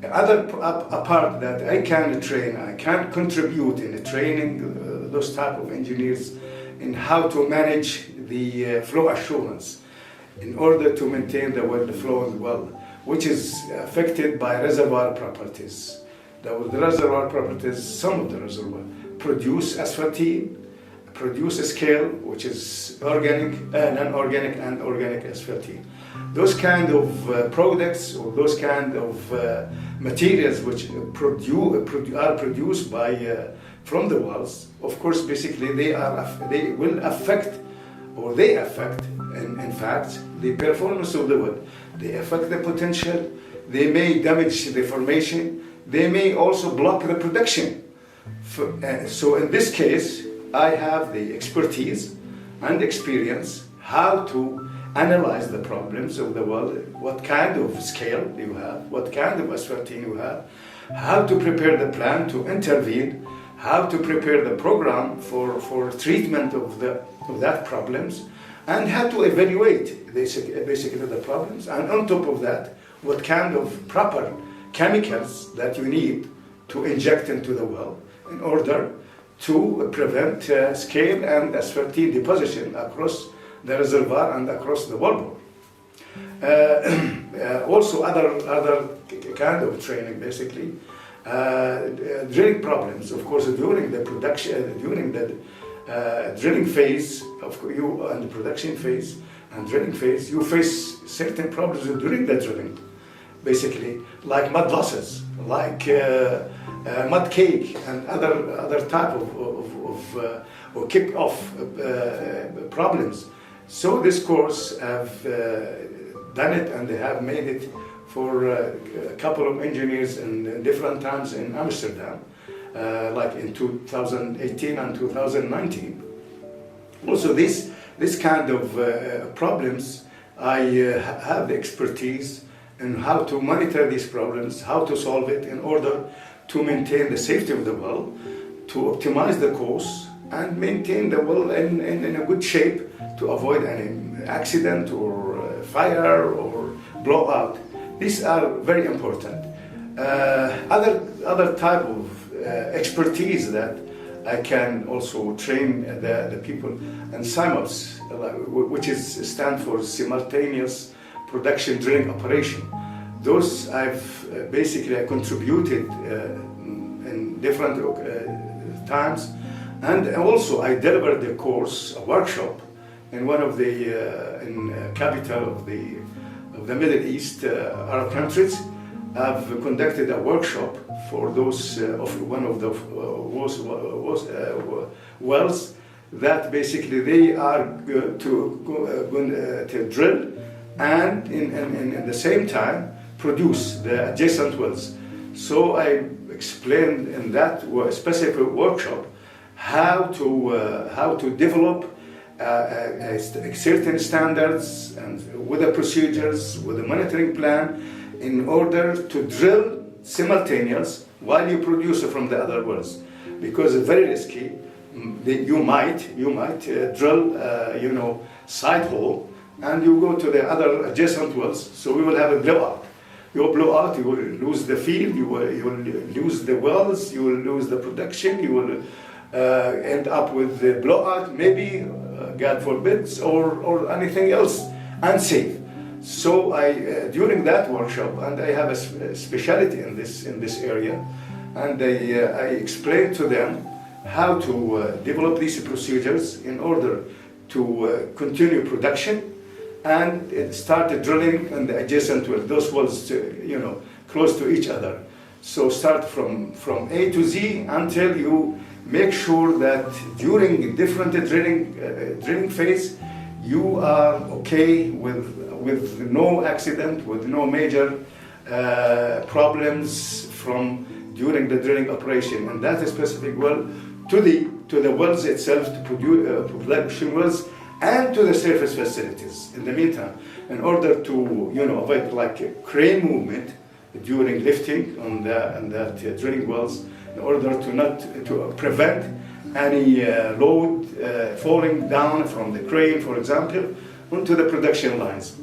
A part that I can train, I can contribute in training those type of engineers in how to manage the flow assurance in order to maintain the well flowing well, which is affected by reservoir properties. The reservoir properties, some of the reservoir produce asphaltene, produce scale, which is organic, non-organic, and organic asphaltene. Those kind of products or those kind of materials which are produced by from the wells, of course, basically they will affect, or they affect, in fact, the performance of the well. They affect the potential. They may damage the formation. They may also block the production. So in this case, I have the expertise and experience how to analyze the problems of the well, what kind of scale you have, what kind of asphaltene you have, how to prepare the plan to intervene, how to prepare the program for treatment of that problems, and how to evaluate basically the problems, and on top of that, what kind of proper chemicals that you need to inject into the well in order to prevent scale and asphaltene deposition across the reservoir and across the wellbore. Also other kind of training, basically. Drilling problems, of course, during the production, during the drilling phase, and the production phase and drilling phase, you face certain problems during the drilling, basically, like mud losses, like mud cake, and other type of kick-off problems. So this course have done it, and they have made it for a couple of engineers in different times in Amsterdam, like in 2018 and 2019. Also, this kind of problems, I have the expertise in how to monitor these problems, how to solve it in order to maintain the safety of the well, to optimize the course, and maintain the well in a good shape to avoid any accident or fire or blowout. These are very important. Other type of expertise that I can also train the people, and SIMOPS, which stand for simultaneous production drilling operation. Those I've basically contributed in different times, and also I delivered a course, a workshop, in one of the capital of the Middle East Arab countries. I've conducted a workshop for those of one of the wells that basically they are to drill and in the same time produce the adjacent wells. So I explained in that specific workshop how to develop certain standards and with the procedures, with the monitoring plan, in order to drill simultaneous while you produce from the other wells, because it's very risky. You might drill side hole, and you go to the other adjacent wells, so we will have a blowout. You will blow out, you will lose the field, you will lose the wells, you will lose the production, you will end up with the blowout, maybe, God forbid, or anything else unsafe. So during that workshop, and I have a specialty in this area, and I explained to them how to develop these procedures in order to continue production and start drilling in the adjacent wells, those wells, close to each other. So start from A to Z until you make sure that during different drilling phase, you are okay with no accident, with no major problems from during the drilling operation, and that specific well to the wells itself, to production wells, and to the surface facilities in the meantime, in order to avoid like crane movement during lifting on that drilling wells, in order to prevent any load falling down from the crane, for example, onto the production lines.